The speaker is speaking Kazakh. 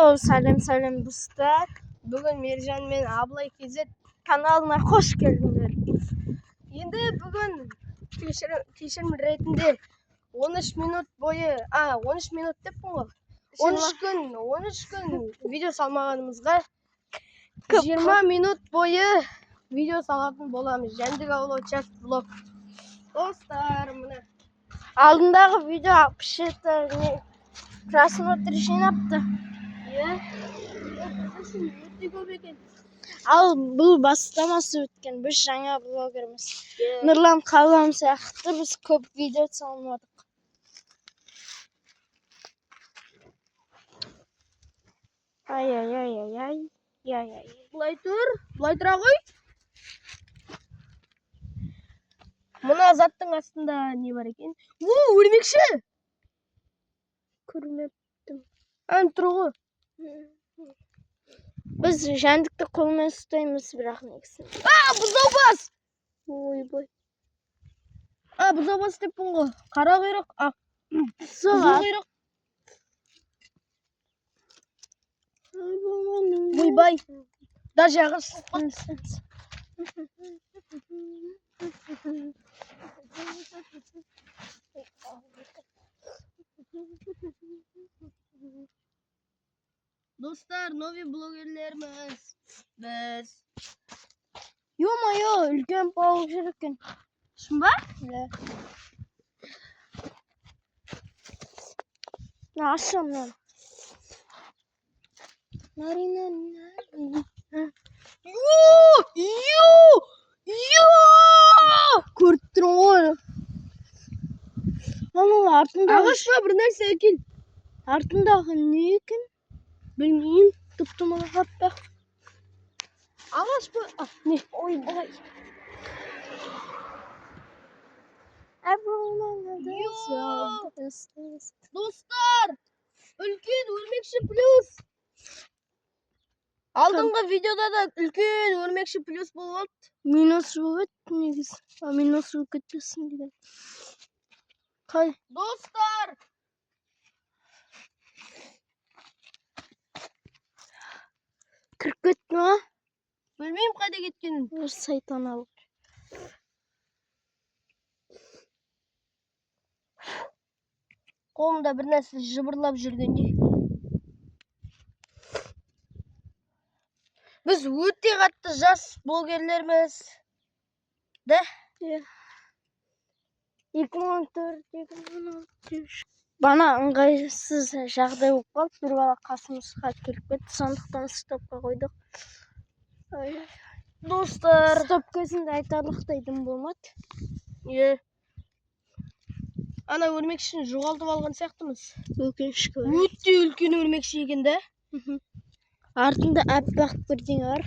Сәлем достар. Бүгін Мержан мен Аблай KZ каналына қош келдіңдер. Енді бүгін кешірім ретінде 13 минут бойы, 13 минут деппін ғой. 13 күн видео салмағанымызға 20 минут бойы видео салатын боламыз. Жәндік аулау час блог. Достар, міне алдындағы видео 67 просмотр жинапты. Ал бұл бастамасы өткен, біз жаңа блогерміз. Нұрлан қалам сияқты біз көп видео салмадық. Ай. Бұлай тұра ғой. Мұна заттың астында не бар екен? Өрмекші! Көрмептім. Тұр ғой. Біз жәндікті қолмен ұстаймыз, бірақ негізі. Бұзаубас! Ойбай. Бұзаубас деппін ғой. Қара құйрық. Қызыл құйрық. Ойбай. Да жағыз. Достар, нови блогерлеріміз. Біз. Ё-моё, үлкен пауық жүр екен. Шын ба? Ашым мен. Көріп тұрмын ғой. Ағаш па, бір нәрсе екен. Артындағы не екен? Білмеймін, тұптымына қаппақ. Ағаш па? Не? Ойбай. Достар, үлкен өрмекші плюс. Алдыңғы видеода да үлкен өрмекші плюс болып. Минус болып негіз. Минус болып кетесің деген. Қай? Достар! Кіріп кетті ма? Білмеймін қайда кеткенін. Сайтан алып. Қолымда бір нәрсе жыбырлап жүргенде. Біз өте қатты жас блогерлеріміз. Да? 2014-2016. Бана ыңғайсыз жағдай болып қалды. Бір бала қасымызға келіп кетті. Сондықтан стопқа қойдық. Достар, стоп кезінде айтарлықтай дым болмады. Ана өрмекшіні жоғалтып алған сияқтымыз. Өкінішке орай. Өте үлкен өрмекші екен да. Артында әппақ бірдеңе бар.